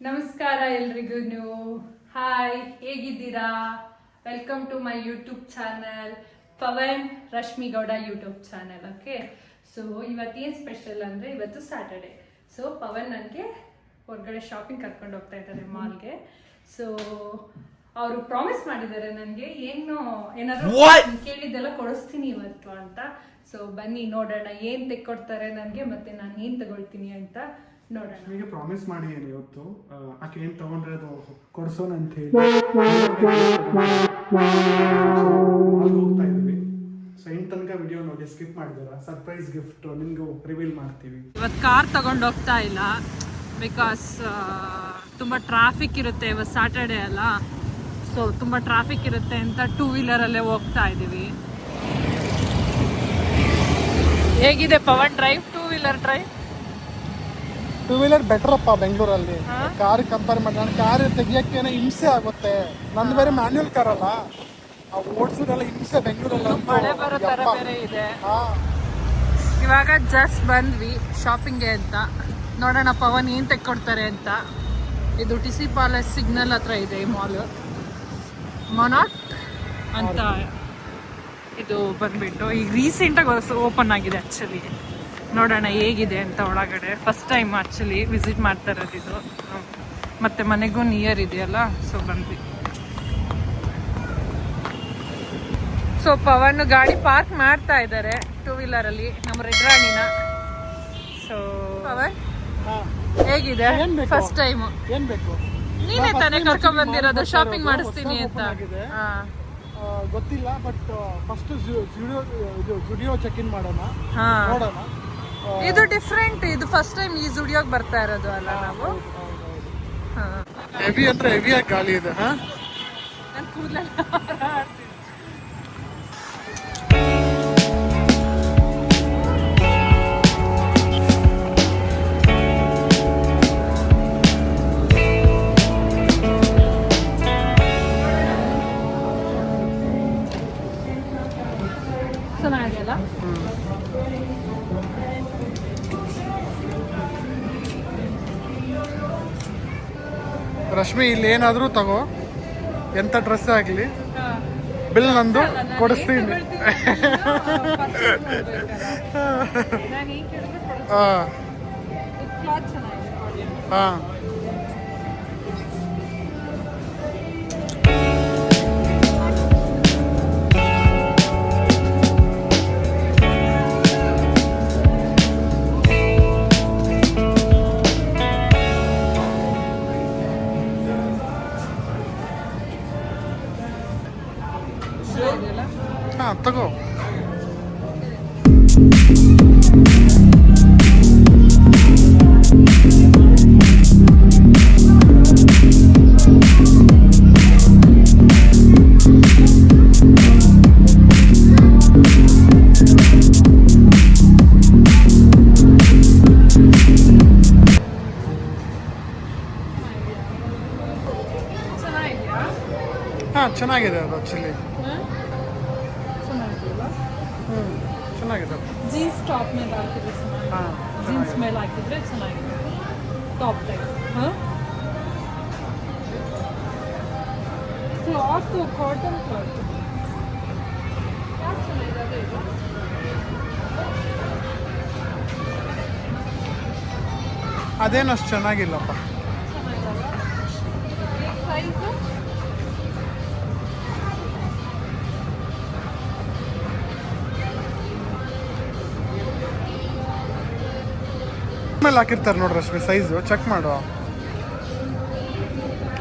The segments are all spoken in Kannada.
ನಮಸ್ಕಾರ ಎಲ್ರಿಗೂ. ಹಾಯ್, ಹೇಗಿದ್ದೀರಾ? Welcome to my YouTube channel, Pavan Rashmi Gowda YouTube channel. Okay, so ಇವತ್ತೇನು ಸ್ಪೆಷಲ್ ಅಂದರೆ ಇವತ್ತು ಸ್ಯಾಟರ್ಡೆ. ಸೊ ಪವನ್ ನನಗೆ ಹೊರಗಡೆ ಶಾಪಿಂಗ್ ಕರ್ಕೊಂಡು ಹೋಗ್ತಾ ಇದ್ದಾರೆ ಮಾಲ್ಗೆ. ಸೊ ಅವರು ಪ್ರಾಮಿಸ್ ಮಾಡಿದ್ದಾರೆ ನನಗೆ ಏನಾದ್ರು ಕೇಳಿದ್ದೆಲ್ಲ ಕೊಡಿಸ್ತೀನಿ ಇವತ್ತು ಅಂತ. ಸೊ ಬನ್ನಿ ನೋಡೋಣ ಏನು ತೆಕ್ಕೊಡ್ತಾರೆ ನನಗೆ, ಮತ್ತೆ ನಾನು ಏನು ತಗೊಳ್ತೀನಿ ಅಂತ ನೋಡೋಣ. ಈಗ ಪ್ರಾಮಿಸ್ ಮಾಡಿ ಇವತ್ತು ಆಕೆ ಏನು ತಗೊಂಡ್ರೆ ಅದು ಕೊಡ್ಸೋಣ ಅಂತ ಹೇಳಿ ಹೋಗ್ತಾ ಇದ್ದೀವಿ. ಸೊ ಇನ್ ತನಕ ವಿಡಿಯೋ ನೋಡಿ ಸ್ಕಿಪ್ ಮಾಡಿದಾರ, ಸರ್ಪ್ರೈಸ್ ಗಿಫ್ಟ್ ನಿಮ್ಗೂ ರಿವೀಲ್ ಮಾಡ್ತೀವಿ. ಇವತ್ತು ಕಾರ್ ತಗೊಂಡು ಹೋಗ್ತಾ ಇಲ್ಲ, ಬಿಕಾಸ್ ತುಂಬ ಟ್ರಾಫಿಕ್ ಇರುತ್ತೆ. ಇವತ್ತು ಸ್ಯಾಟರ್ಡೆ ಅಲ್ಲ, ಸೊ ತುಂಬ ಟ್ರಾಫಿಕ್ ಇರುತ್ತೆ ಅಂತ 2 ವೀಲರಲ್ಲೇ ಹೋಗ್ತಾ ಇದ್ದೀವಿ. ಹೇಗಿದೆ Pavan drive, 2 wheeler drive? 2 wheeler better ಅಪ್ಪ ಬೆಂಗಳೂರಲ್ಲಿ ಕಾರ್ ಕಂಪೇರ್ ಮಾಡಿ. ನಾನು ಕಾರ್ ತೆಗಿಯೋಕ್ಕೆ ಹಿಂಸೆ ಆಗುತ್ತೆ, ನಂದು ಬೇರೆ ಮ್ಯಾನ್ಯುಯಲ್ ಕಾರ್ ಅಲ್ಲ, ಓಡಿಸೋದೆಲ್ಲ ಹಿಂಸೆ ಬೆಂಗಳೂರಲ್ಲಿ. ಮಳೆ ಬರೋ ಥರ ಬೇರೆ ಇದೆ. ಇವಾಗ ಜಸ್ಟ್ ಬಂದ್ವಿ ಶಾಪಿಂಗ್ಗೆ ಅಂತ. ನೋಡೋಣ ಪವನ್ ಏನು ತೆಕ್ಕೊಡ್ತಾರೆ ಅಂತ. ಇದು ಟಿಸಿ ಪ್ಯಾಲೇಸ್ ಸಿಗ್ನಲ್ ಹತ್ರ ಇದೆ ಈ ಮಾಲ್, ಮೊನಾಟ್ ಅಂತ. ಇದು ಬಂದ್ಬಿಟ್ಟು ಈಗ ರೀಸೆಂಟಾಗಿ ಓಪನ್ ಆಗಿದೆ ಆ್ಯಕ್ಚುಲಿ. ನೋಡೋಣ ಹೇಗಿದೆ ಅಂತ ಒಳಗಡೆ. ಫಸ್ಟ್ ಟೈಮ್ ಆ್ಯಕ್ಚುಲಿ ವಿಸಿಟ್ ಮಾಡ್ತಾ ಇರೋದು ಇದು, ಮತ್ತು ಮನೆಗೂ ನಿಯರ್ ಇದೆಯಲ್ಲ, ಸೊ ಬಂದ್ವಿ. ಸೊ ಪವನ್ ಗಾಡಿ ಪಾರ್ಕ್ ಮಾಡ್ತಾ ಇದ್ದಾರೆ 2 ವೀಲರಲ್ಲಿ, ನಮ್ಮ ರೆಡ್ ರಾಣಿನ. ಸೊ ಪವನ್ ಹೇಗಿದೆ ಫಸ್ಟ್ ಟೈಮ್? ಏನ್ ಬೇಕು? ನೀನೇ ತಾನೇ ಕರ್ಕೊಂಡ್ ಬಂದಿರೋದು ಶಾಪಿಂಗ್ ಮಾಡಿಸ್ತೀನಿ ಅಂತ. ಗೊತ್ತಿಲ್ಲ, but first Zudio check in ಮಾಡೋಣ, ನೋಡೋಣ. ಇದು ಡಿಫ್ರೆಂಟ್, ಇದು ಫಸ್ಟ್ ಟೈಮ್ ಈ ಜುಡಿಯೋಗೆ ಬರ್ತಾ ಇರೋದು ಅಲ್ಲ ನಾವು. ಹೆವಿ ಅಂದ್ರೆ ಹೆವಿ ಆಗಿ ಗಾಳಿ ಇದೆ. ನಾನು ಕೂದಲೆಲ್ಲ ಚೆನ್ನಾಗಿದೆಯಲ್ಲ. ರಶ್ಮಿ, ಇಲ್ಲಿ ಏನಾದರೂ ತಗೋ, ಎಂಥ ಡ್ರೆಸ್ ಆಗಲಿ, ಬಿಲ್ ನಂದು ಕೊಡಿಸ್ತೀನಿ. ಹಾಂ, ತಗೋ. ಹಾಂ, ಚೆನ್ನಾಗಿದೆ ಅದು ಆ್ಯಕ್ಚುಲಿ. ಚೆನ್ನಾಗಿದೆ. ಜೀನ್ಸ್ ಟಾಪ್ ಮೇಲೆ ಹಾಕಿದ್ರೆ ಚೆನ್ನಾಗಿದೆ. ಜೀನ್ಸ್ ಮೇಲೆ ಹಾಕಿದ್ರೆ ಚೆನ್ನಾಗಿದೆ top type. Cloth cotton cloth ಯಾಕೆ ಚೆನ್ನಾಗಿದೆ ಅದೇ ಇದು. ಅದೇನು ಅಷ್ಟು ಚೆನ್ನಾಗಿಲ್ಲಪ್ಪ. ಸೈಜು ಮೇಲೆ ಹಾಕಿರ್ತಾರೆ ನೋಡ್ರಿ ರಶ್ಮಿ, ಸೈಜು ಚೆಕ್ ಮಾಡು.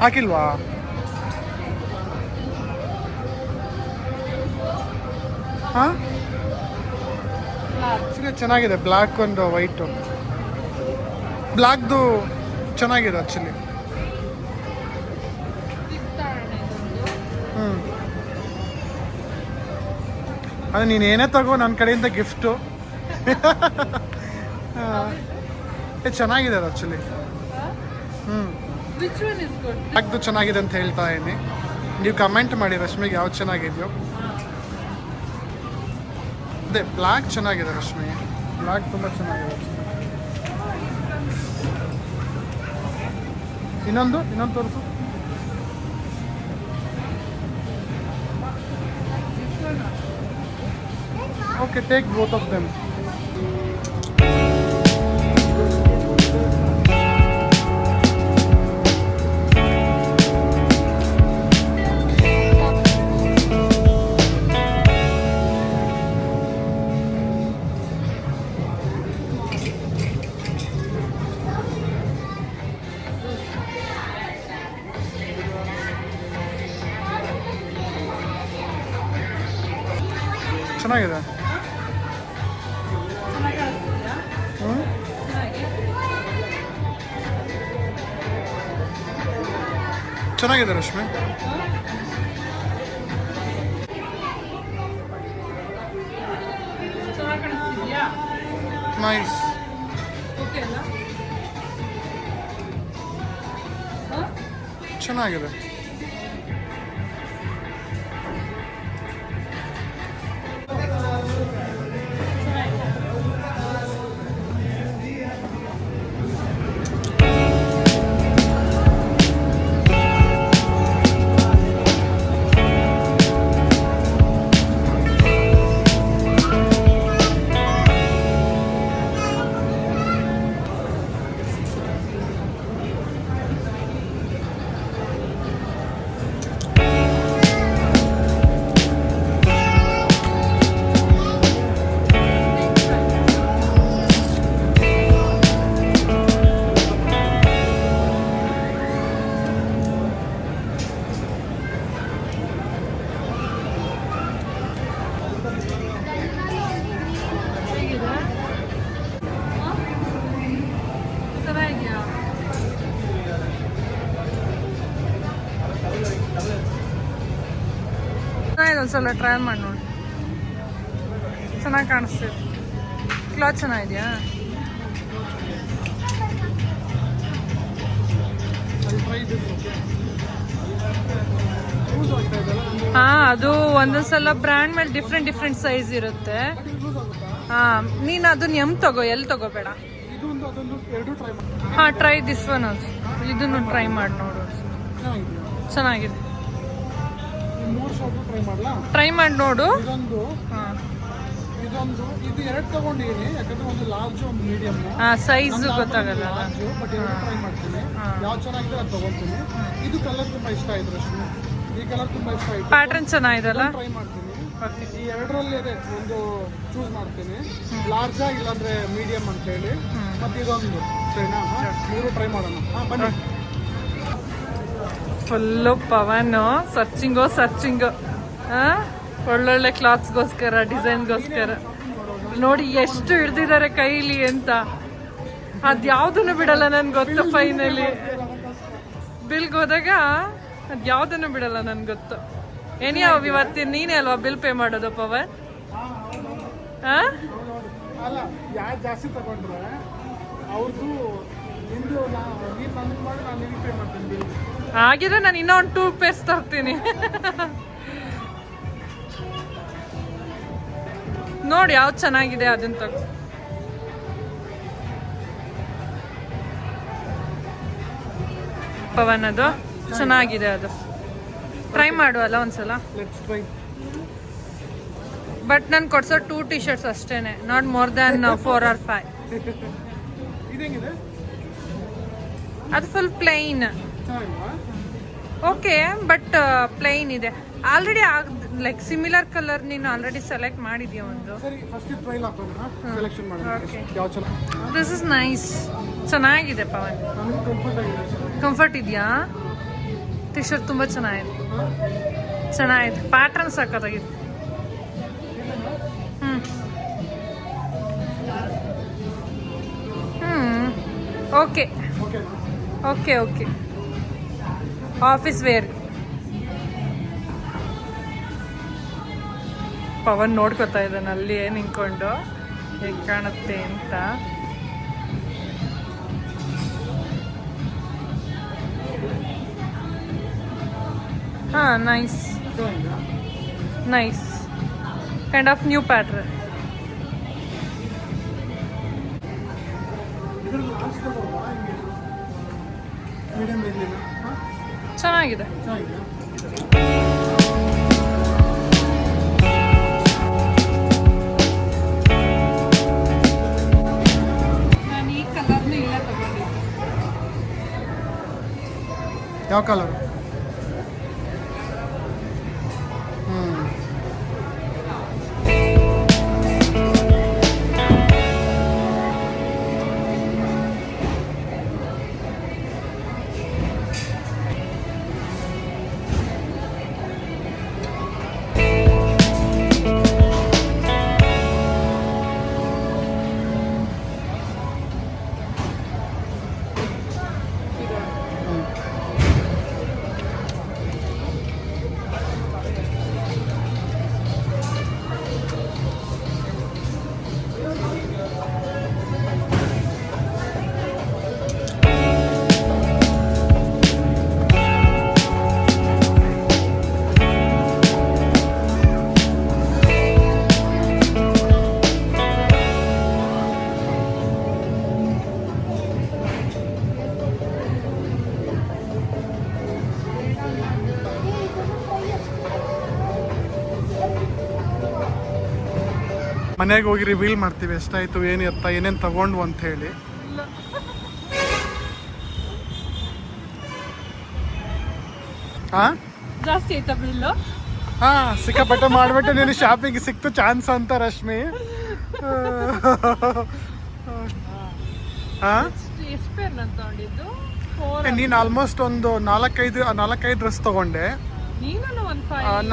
ಹಾಕಿಲ್ವಾ? ಹಾಂ, ಚೆನ್ನಾಗಿದೆ. ಬ್ಲ್ಯಾಕ್ ಒಂದು ವೈಟು, ಬ್ಲ್ಯಾಕ್ದು ಚೆನ್ನಾಗಿದೆ ಆ್ಯಕ್ಚುಲಿ. ಅದೇ ನೀನು ಏನೇ ತಗೋ, ನನ್ನ ಕಡೆಯಿಂದ ಗಿಫ್ಟು. ಚೆನ್ನಾಗಿದೆ ಅದು ಆ್ಯಕ್ಚುಲಿ. ಬ್ಲ್ಯಾಕ್ದು ಚೆನ್ನಾಗಿದೆ ಅಂತ ಹೇಳ್ತಾ ಇದ್ದೀನಿ. ನೀವು ಕಮೆಂಟ್ ಮಾಡಿ ರಶ್ಮಿಗೆ ಯಾವ್ದು ಚೆನ್ನಾಗಿದೆಯೋ. ಅದೇ ಬ್ಲ್ಯಾಕ್ ಚೆನ್ನಾಗಿದೆ ರಶ್ಮಿ, ಬ್ಲ್ಯಾಕ್ ತುಂಬ ಚೆನ್ನಾಗಿದೆ. ಇನ್ನೊಂದು ತೋರಿಸು. Okay, take both of them. ಚೆನ್ನಾಗಿದೆ. ಚೆನ್ನಾಗಿದೆ ರಶ್ಮಿ. ನೈಸ್. ಚೆನ್ನಾಗಿದೆ. ಒಂದ್ಸಲ ಟ್ರೈ ಮಾಡಿ ನೋಡಿ. ಚೆನ್ನಾಗಿ ಕಾಣಿಸ್ತಿದೆ. ಕ್ಲಾತ್ ಚೆನ್ನಾಗಿದೆಯಾ? ಹಾ, ಅದು ಒಂದೊಂದ್ಸಲ ಬ್ರ್ಯಾಂಡ್ ಮೇಲೆ ಡಿಫ್ರೆಂಟ್ ಸೈಜ್ ಇರುತ್ತೆ. ಹಾ, ನೀನು ಅದನ್ನ ತಗೋ, ಎಲ್ಲಿ ತಗೋಬೇಡ. ಹಾ, ಟ್ರೈ ದಿಸ್ ಒನ್ ಆಲ್ಸೋ. ಇದನ್ನು ಟ್ರೈ ಮಾಡಿ ನೋಡು. ಚೆನ್ನಾಗಿದೆ. ಟ್ರೈ ಮಾಡಿ ನೋಡು. ಇದು ಎರಡು ತಗೊಂಡಿದ್ದೀನಿ, ಯಾಕಂದ್ರೆ ಒಂದು ಲಾರ್ಜ್ ಒಂದು ಮೀಡಿಯಂ. ಸೈಜ್ ಗೊತ್ತಾಗಲ್ಲ. ಬಟ್ ಎರಡು ಟ್ರೈ ಮಾಡ್ತೀನಿ, ಯಾವ್ದು ಚೆನ್ನಾಗಿದೆ ಅದು ತಗೊಳ್ತೀನಿ. ಇದು ಕಲರ್ ತುಂಬಾ ಇಷ್ಟ ಆಯ್ತು ರಶ್ಮಿ. ಈ ಕಲರ್ ತುಂಬಾ ಇಷ್ಟ ಆಯ್ತು. ಪ್ಯಾಟರ್ನ್ ಚೆನ್ನಾಗಿದೆಲ್ಲ. ಟ್ರೈ ಮಾಡ್ತೀನಿ. ಈ ಎರಡರಲ್ಲಿ ಇದೆ, ಒಂದು ಚೂಸ್ ಮಾಡ್ತೀನಿ, ಲಾರ್ಜ್ ಇಲ್ಲಾಂದ್ರೆ ಮೀಡಿಯಂ ಅಂತ ಹೇಳಿ. ಮತ್ತೆ ಇದೊಂದು ಸರಿನಾ? ಮೂರು ಟ್ರೈ ಮಾಡೋಣ. ಬನ್ನಿ. ಫುಲ್ಲು ಪವನ್ ಸರ್ಚಿಂಗು ಒಳ್ಳೊಳ್ಳೆ ಕ್ಲಾತ್ಸ್ಗೋಸ್ಕರ, ಡಿಸೈನ್ಗೋಸ್ಕರ. ನೋಡಿ ಎಷ್ಟು ಹಿಡ್ದಿದ್ದಾರೆ ಕೈಲಿ ಅಂತ. ಅದ್ಯಾವುದನ್ನು ಬಿಡಲ್ಲ ನನ್ಗೆ ಗೊತ್ತು. ಫೈನಲಿ ಬಿಲ್ಗೆ ಹೋದಾಗ ಅದ್ಯಾವುದನ್ನು ಬಿಡಲ್ಲ ನನ್ಗೆ ಗೊತ್ತು. ಏನಿಯಾವ ಇವತ್ತಿನ ನೀನೇ ಅಲ್ವಾ ಬಿಲ್ ಪೇ ಮಾಡೋದು ಪವನ್? ಅಲ್ಲ, ಯಾರು ಜಾಸ್ತಿ ತಗೊಂಡ್ರೆ ಅವ್ರದ್ದು ನಿಂದು ನೀನು ನನಗೆ ಮಾಡಿ ನಾನು ನಿನಗೆ ಪೇ ಮಾಡ್ತೀನಿ ಬಿಲ್. ಹಾಗಿದ್ರೆ ನಾನು ಇನ್ನೂ ಒಂದು 2 ಪೇಸ್ ತರ್ತೀನಿ. ನೋಡಿ ಯಾವ್ದು ಚೆನ್ನಾಗಿದೆ ಅದನ್ನ ತಗೋ. ಪವನ್ ಅದು ಚೆನ್ನಾಗಿದೆ, ಅದು ಟ್ರೈ ಮಾಡುವಲ್ಲ ಒಂದ್ಸಲ. ಬಟ್ ನಾನು ಕೊಡ್ಸೋ 2 ಟಿ-ಶರ್ಟ್ಸ್ ಅಷ್ಟೇನೆ, ನಾಟ್ ಮೋರ್ ದ್ಯಾನ್ 4 or 5. ಅದು full plain. Okay, but plain ಇದೆ. ಆಲ್ರೆಡಿ ಲೈಕ್ ಸಿಮಿಲರ್ ಕಲರ್ ನೀನು ಆಲ್ರೆಡಿ ಸೆಲೆಕ್ಟ್ ಮಾಡಿದ್ಯಾ ಒಂದು. This is nice. ಚೆನ್ನಾಗಿದೆ ಪವನ್. ಕಂಫರ್ಟ್ ಇದೆಯಾ? ಟಿ-ಶರ್ಟ್ ತುಂಬ ಚೆನ್ನಾಗಿದೆ. ಪ್ಯಾಟ್ರನ್ ಸಾಕಾಗಿದೆ. ಓಕೆ. Office wear. ಪವನ್ ನೋಡ್ಕೊತಾ ಇದ್ದಾನೆ ಅಲ್ಲಿ ನಿಂತ್ಕೊಂಡು ಹೇಗೆ ಕಾಣುತ್ತೆ ಅಂತ. ಹಾ, nice kind of new pattern. Medium ಇರಲಿಲ್ಲ. ಚೆನ್ನಾಗಿದೆ. ನಾನು ಈ ಕಲರ್ನು ಇಲ್ಲ ತಗೊಂಡಿದ್ದೆ. ಯಾವ ಕಲರ್? ಮನೆಗೆ ಹೋಗಿ ರಿವೀಲ್ ಮಾಡ್ತೀವಿ ಎಷ್ಟಾಯ್ತು, ಏನು ಎತ್ತ, ಏನೇನು ತಗೊಂಡು ಅಂತ ಹೇಳಿ. ಜಾಸ್ತಿ ಆಯ್ತಾ ಬಿಲ್ಲು? ಸಿಕ್ಕಾಪಟ್ಟೆ ಮಾಡ್ಬಿಟ್ಟು ನೀನು ಶಾಪಿಂಗ್ ಸಿಕ್ತು ಚಾನ್ಸ್ ಅಂತ ರಶ್ಮಿ. ಎಷ್ಟು ಪೇರ್ ನಾನು ತಗೊಂಡಿದ್ದು? ನೀನು ಆಲ್ಮೋಸ್ಟ್ ಒಂದು ನಾಲ್ಕೈದು ಡ್ರೆಸ್ ತಗೊಂಡೆ.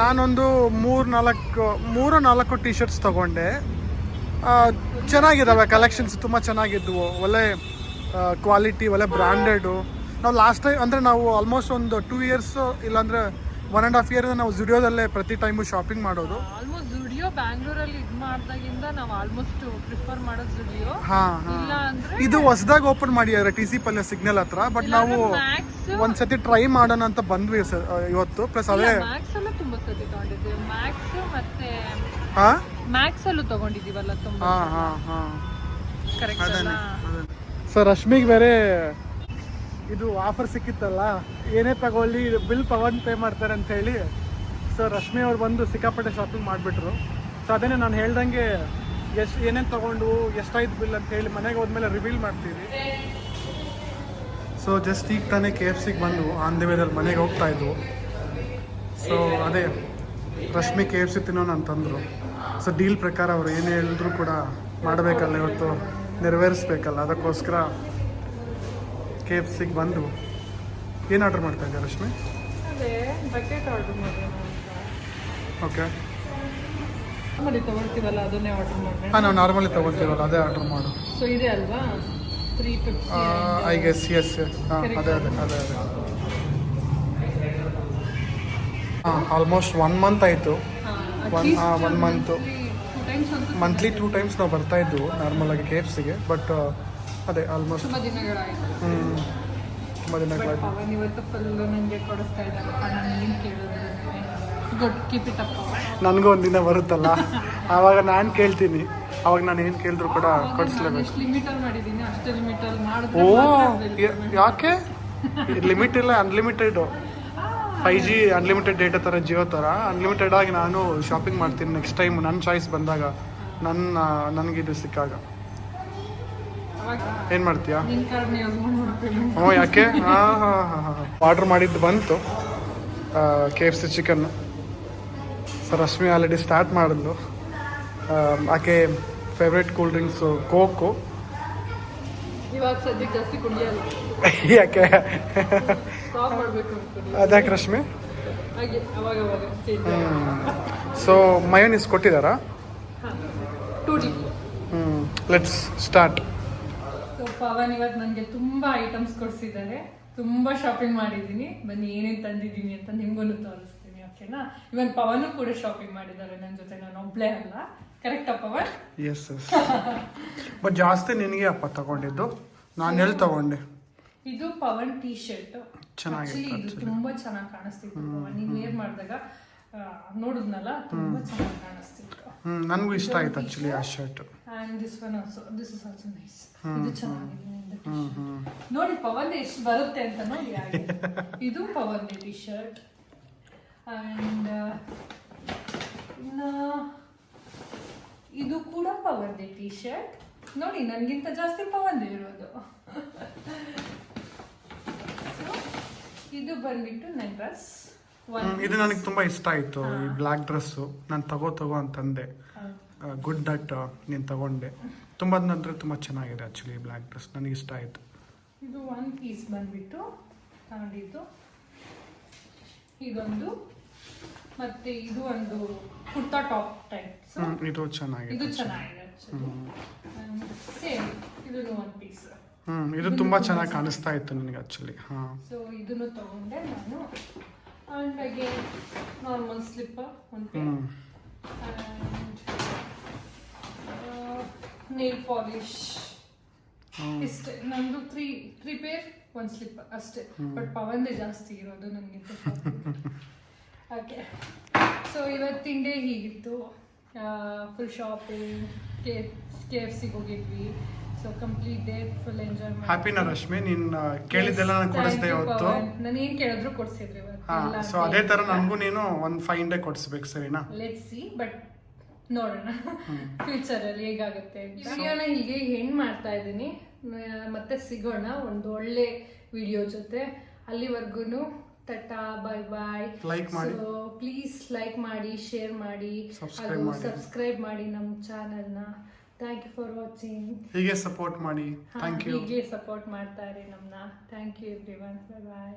ನಾನೊಂದು ಮೂರು ನಾಲ್ಕು ಟಿ ಶರ್ಟ್ಸ್ ತಗೊಂಡೆ. ಚೆನ್ನಾಗಿದ್ದಾವೆ, ಕಲೆಕ್ಷನ್ಸ್ ತುಂಬ ಚೆನ್ನಾಗಿದ್ವು, ಒಳ್ಳೆ ಕ್ವಾಲಿಟಿ, ಒಳ್ಳೆ ಬ್ರ್ಯಾಂಡೆಡು. ನಾವು ಲಾಸ್ಟ್ ಟೈಮ್ ಅಂದರೆ ನಾವು ಆಲ್ಮೋಸ್ಟ್ ಒಂದು 2 years ಇಲ್ಲಾಂದರೆ 1.5 year ನಾವು ಜುಡಿಯೋದಲ್ಲೇ ಪ್ರತಿ ಟೈಮು ಶಾಪಿಂಗ್ ಮಾಡೋದು. ಆಲ್ಮೋಸ್ಟ್ ಜುಡಿಯೋ ಬ್ಯಾಂಗ್ಳೂರಲ್ಲಿ ಇದು ಮಾಡಿದಾಗಿಂದ ನಾವು ಆಲ್ಮೋಸ್ಟ್ ಪ್ರಿಫರ್ ಮಾಡೋದು ಜುಡಿಯೋ. ಇಲ್ಲ ಅಂದ್ರೆ ಇದು ಹೊಸದಾಗಿ ಓಪನ್ ಮಾಡಿದ್ದಾರೆ TC ಪಲ್ಯ ಸಿಗ್ನಲ್ ಹತ್ರ. ಬಟ್ ನಾವು ಒಂದ್ಸತಿ ಟ್ರೈ ಮಾಡೋಣ ಅಂತ ಬಂದ್ವಿ ಇವತ್ತು. ಪ್ಲಸ್ ಅದೇ ಮ್ಯಾಕ್ಸ್ ಎಲ್ಲ ತುಂಬಾ ಸತಿ ತಗೊಂಡಿದ್ದೀವಿ. ಮ್ಯಾಕ್ಸ್ ಮತ್ತೆ ಮ್ಯಾಕ್ಸ್ ಅಲ್ಲೂ ತಗೊಂಡಿದ್ದೀವಲ್ಲ ತುಂಬಾ. ಕರೆಕ್ಟ್ ಅಲ್ಲ. ಸೊ ರಶ್ಮಿಗೆ ಬೇರೆ ಇದು ಆಫರ್ ಸಿಕ್ಕಿತ್ತಲ್ಲ, ಏನೇ ತಗೊಳ್ಳಿ ಬಿಲ್ ಪವನ್ ಪೇ ಮಾಡ್ತಾರೆ ಅಂತ ಹೇಳಿ. ಸೊ ರಶ್ಮಿ ಅವ್ರು ಬಂದು ಸಿಕ್ಕಾಪಟ್ಟೆ ಶಾಪಿಂಗ್ ಮಾಡಿಬಿಟ್ರು. ಸೊ ಅದನ್ನೇ ನಾನು ಹೇಳ್ದಂಗೆ ಏನೇನು ತೊಗೊಂಡು ಎಷ್ಟಾಯ್ತು ಬಿಲ್ ಅಂತ ಹೇಳಿ ಮನೆಗೆ ಹೋದ್ಮೇಲೆ ರಿವೀಲ್ ಮಾಡ್ತೀವಿ. ಸೊ ಜಸ್ಟ್ ಈಗ ತಾನೇ KFCಗೆ ಬಂದು ಆನ್ ದಿ ವೇದಲ್ಲಿ ಮನೆಗೆ ಹೋಗ್ತಾ ಇದ್ವು. ಸೊ ಅದೇ ರಶ್ಮಿ KFC ತಿನ್ನೋಣ ಅಂತಂದರು. ಸೊ ಡೀಲ್ ಪ್ರಕಾರ ಅವರು ಏನು ಹೇಳಿದ್ರು ಕೂಡ ಮಾಡಬೇಕಲ್ಲ, ಇವತ್ತು ನೆರವೇರಿಸ್ಬೇಕಲ್ಲ. ಅದಕ್ಕೋಸ್ಕರ KFCಗೆ ಬಂದು ಏನು ಆರ್ಡರ್ ಮಾಡ್ತಾ ಇದ್ದಾರೆ ರಶ್ಮಿ? ಅದೇ ಬಕೆಟ್ ಆರ್ಡರ್ ಮಾಡಿ. ಓಕೆ, ನಾರ್ಮಲಿ ತಗೊಳ್ತೀವಲ್ಲ ಅದನ್ನೇ ಆರ್ಡರ್ ಮಾಡಿ. ನಾವು ನಾರ್ಮಲಿ ತಗೊಳ್ತೀವಲ್ಲ ಅದೇ ಆರ್ಡರ್ ಮಾಡು. ಸೊ ಇದೆ ಅಲ್ವಾ 350 ಐ ಗೆಸ್. ಎಸ್ ಅದೇ ಆಲ್ಮೋಸ್ಟ್ 1 month ಆಯಿತು. 1 month ಮಂತ್ಲಿ 2 times ನಾವು ಬರ್ತಾ ಇದ್ವು ನಾರ್ಮಲಾಗಿ KFCಗೆ. ಬಟ್ ಅದೇ ಆಲ್ಮೋಸ್ಟ್ ತುಂಬ ದಿನಗಳಾಯಿತು. ತುಂಬ ದಿನಗಳಾಯಿತು. ಇವತ್ತು ಫುಲ್ ನನಗೆ ಕೊಡಿಸ್ತಾ ಇದ್ದಾರೆ. ನಾನು ಏನು ಕೇಳಿದ್ರೆ ಗುಡ್, ಕೀಪ್ ಇಟ್ ಅಪ್. ನನಗೂ ಒಂದಿನ ಬರುತ್ತಲ್ಲ ಆವಾಗ ನಾನು ಕೇಳ್ತೀನಿ. ಅವಾಗ ನಾನು ಏನು ಕೇಳಿದ್ರು ಕೂಡ ಕೊಡಿಸ್ಲೇಬೇಕು. ಎಷ್ಟು ಲಿಮಿಟಲ್ಲಿ ಮಾಡಿದ್ದೀನಿ ಅಷ್ಟೇ ಲಿಮಿಟಲ್ಲಿ ಮಾಡಿದ್ರೆ. ಯಾಕೆ ಲಿಮಿಟ್ ಇಲ್ಲ, ಅನ್ಲಿಮಿಟೆಡ್ 5G ಅನ್ಲಿಮಿಟೆಡ್ ಡೇಟಾ ಥರ, ಜಿಯೋ ಥರ ಅನ್ಲಿಮಿಟೆಡ್ ಆಗಿ ನಾನು ಶಾಪಿಂಗ್ ಮಾಡ್ತೀನಿ ನೆಕ್ಸ್ಟ್ ಟೈಮ್ ನನ್ನ ಚಾಯ್ಸ್ ಬಂದಾಗ, ನನಗಿದು ಸಿಕ್ಕಾಗ. ಏನು ಮಾಡ್ತೀಯಾ? ಹ್ಞೂ, ಯಾಕೆ? ಆರ್ಡ್ರ್ ಮಾಡಿದ್ದು ಬಂತು KFC chicken. So Rashmi already start ಮಾಡಿದ್ಲು. ಆಕೆ ಫೇವ್ರೇಟ್ ಕೂಲ್ ಡ್ರಿಂಕ್ಸು ಕೋಕು. ಇವಾಗ ಸದ್ಯಕ್ಕೆ ಜಾಸ್ತಿ ಕುಡಿಯಲ್ಲ. ಯಾಕೆ? ಅದ್ಯಾಕೆ ರಶ್ಮಿ? ಸೊ ಮಯೋನೀಸ್ ಕೊಟ್ಟಿದ್ದಾರಾ? Let's start. ಸೊ ಪವನ್ ಇವತ್ತು ನನಗೆ ತುಂಬ ಐಟಮ್ಸ್ ಕೊಡಿಸಿದ್ದಾರೆ. ತುಂಬ ಶಾಪಿಂಗ್ ಮಾಡಿದ್ದೀನಿ. ಬನ್ನಿ ಏನೇನು ತಂದಿದ್ದೀನಿ ಅಂತ ನಿಮ್ಗೂ ತೋರಿಸ್ತೀನಿ, ಓಕೆನಾ? ಇವನ್ ಪವನ್ ಕೂಡ ಶಾಪಿಂಗ್ ಮಾಡಿದ್ದಾರೆ ನನ್ನ ಜೊತೆ, ನಾನು ಒಬ್ಳೇ ಅಲ್ಲ. ಕರೆಕ್ಟಾ ಪವನ್? S S. ಬಟ್ ಜಾಸ್ತಿ ನಿನಗೆ ಅಪ್ಪ ತಗೊಂಡಿದ್ದು, ನಾನು ಎಲ್ಲಿ ತಗೊಂಡೆ? ಇದು ಪವನ್ ಟೀ ಶರ್ಟ್. ಚೆನ್ನಾಗಿದೆ, ಇದು ತುಂಬಾ ಚೆನ್ನಾಗಿ ಕಾಣಿಸ್ತಿತ್ತು ಪವನ್. ನೀನು ವೇರ್ ಮಾಡಿದಾಗ ನೋಡಿದ್ನಲ್ಲ ತುಂಬಾ ಚೆನ್ನಾಗಿ ಕಾಣಿಸ್ತಿತ್ತು. ನನಗೂ ಇಷ್ಟ ಆಯ್ತು ಆಕ್ಚುಲಿ ಆ shirt. And this one also, this is also nice. ಇದು ಚೆನ್ನಾಗಿದೆ ನೋಡಿ. ಪವನ್ ಎಷ್ಟು ಬರುತ್ತೆ ಅಂತ ನೋಡಿ. ಇದು ಪವನ್ ಟಿ ಶರ್ಟ್. ಅಂಡ್ ಇದು ಕೂಡ ಪವನ್ ಟಿ ಶರ್ಟ್ ನೋಡಿ. ನನಗಿಂತ ಜಾಸ್ತಿ ಪವನ್ ಇರೋದು. ಇದು ಬಂದ್ಬಿಟ್ಟು ನನ್ನ ಡ್ರೆಸ್. ಇದು ನನಗೆ ತುಂಬಾ ಇಷ್ಟ ಆಯ್ತು. ಈ ಬ್ಲ್ಯಾಕ್ ಡ್ರೆಸ್ಸು ನಾನು ತಗೋ ಅಂತಂದೆ. ಗುಡ್ ದಟ್ ನೀನು ತಗೊಂಡೆ. ತುಂಬ ಅಂದ್ರೆ ತುಂಬ ಚೆನ್ನಾಗಿದೆ ಆ್ಯಕ್ಚುಲಿ ಬ್ಲ್ಯಾಕ್ ಡ್ರೆಸ್. ನನಗೆ ಇಷ್ಟ ಆಯಿತು. ಇದು ಒನ್ ಪೀಸ್ ಬಂದ್ಬಿಟ್ಟು ತಗೊಂಡಿದ್ದು. ಇದೊಂದು ಮತ್ತೆ ಇದು ಒಂದು ಕುರ್ತಾ ಟಾಪ್ ಟೈಪ್. ಇದು ಚೆನ್ನಾಗಿದೆ. ಇದು ಚೆನ್ನಾಗಿದೆ ಸೇಮ್. ಇದು ಒನ್ ಪೀಸ್. ಇದು ತುಂಬಾ ಚೆನ್ನಾಗಿ ಕಾಣಿಸ್ತಾ ಇತ್ತು ನನಗೆ ಆ್ಯಕ್ಚುಲಿ. ಸೊ ಇದನ್ನು ತಗೊಂಡೆ ನಾನು. ಅಂಡ್ ಅಗೇನ್ ನಾರ್ಮಲ್ ಸ್ಲಿಪ್ಪರ್ ಒಂದು ಪೇರ್. ಅಂಡ್ ನೇಲ್ ಪಾಲಿಶ್ ಇಷ್ಟೇ. ನಂದು ತ್ರೀ ಪೇರ್ ಒಂದು ಸ್ಲಿಪ್ಪರ್ ಅಷ್ಟೇ. ಬಟ್ ಪವಂದೇ ಜಾಸ್ತಿ ಇರೋದು ನನಗಿಂತ. ಓಕೆ, ಸೊ ಇವತ್ತಿನ ಡೇ ಹೀಗಿತ್ತು. ಫುಲ್ ಶಾಪಿಂಗ್, KFCಗೆ ಹೋಗಿದ್ವಿ. So complete day full enjoy ಮಾಡಿ. ಹ್ಯಾಪಿನಾ ರಶ್ಮಿ? ನೀನು ಕೇಳಿದ್ದೆಲ್ಲ ನಾನು ಕೊಡಿಸ್ದೆ ಇವತ್ತು. ನಾನು ಏನು ಕೇಳಿದ್ರು ಕೊಡಿಸಿದ್ರಿ ಇವತ್ತು. ಸೊ ಅದೇ ತರ ನನಗೂ ನೀನು ಒಂದು 5 ಡೇ ಕೊಡಿಸ್ಬೇಕು, ಸರಿನಾ? ಲೆಟ್ಸ್ ಸಿ, ಬಟ್ ನೋಡೋಣ ಫ್ಯೂಚರ್ ಅಲ್ಲಿ ಹೇಗಾಗುತ್ತೆ. ವಿಡಿಯೋನ ಹೀಗೆ ಹೆಣ್ಣು ಮಾಡ್ತಾ ಇದ್ದೀನಿ. ಮತ್ತೆ ಸಿಗೋಣ ಒಂದು ಒಳ್ಳೆ ವಿಡಿಯೋ ಜೊತೆ. ಅಲ್ಲಿವರೆಗೂ ಟಟಾ, ಬೈ ಬಾಯ್. ಲೈಕ್ ಮಾಡಿ, ಪ್ಲೀಸ್ ಲೈಕ್ ಮಾಡಿ, ಶೇರ್ ಮಾಡಿ, ಸಬ್ಸ್ಕ್ರೈಬ್ ಮಾಡಿ ನಮ್ಮ ಚಾನಲ್ನ. Thank you for watching. ಹೀಗೆ ಸಪೋರ್ಟ್ ಮಾಡಿ. Thank you. ಹೀಗೆ ಸಪೋರ್ಟ್ ಮಾಡ್ತಾ ಇರಿ ನಮ್ಮನ್ನ. Thank you everyone. Bye bye.